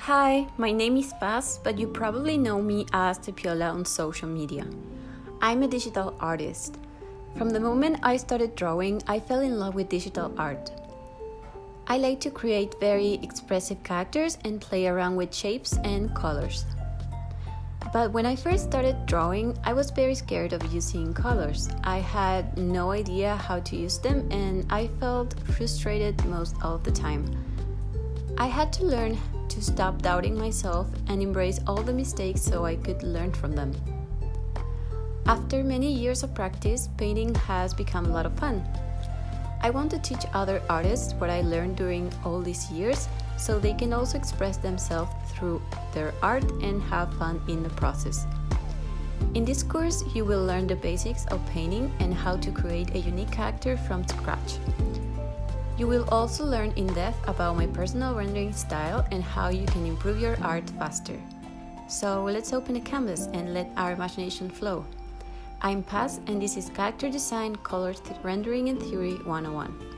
Hi, my name is Paz, but you probably know me as Tpiola on social media. I'm a digital artist. From the moment I started drawing, I fell in love with digital art. I like to create very expressive characters and play around with shapes and colors. But when I first started drawing, I was very scared of using colors. I had no idea how to use them and I felt frustrated most of the time. I had to learn to stop doubting myself and embrace all the mistakes so I could learn from them. After many years of practice, painting has become a lot of fun. I want to teach other artists what I learned during all these years so they can also express themselves through their art and have fun in the process. In this course, you will learn the basics of painting and how to create a unique character from scratch. You will also learn in depth about my personal rendering style and how you can improve your art faster. So let's open a canvas and let our imagination flow. I'm Paz and this is Character Design, Color Rendering and Theory 101.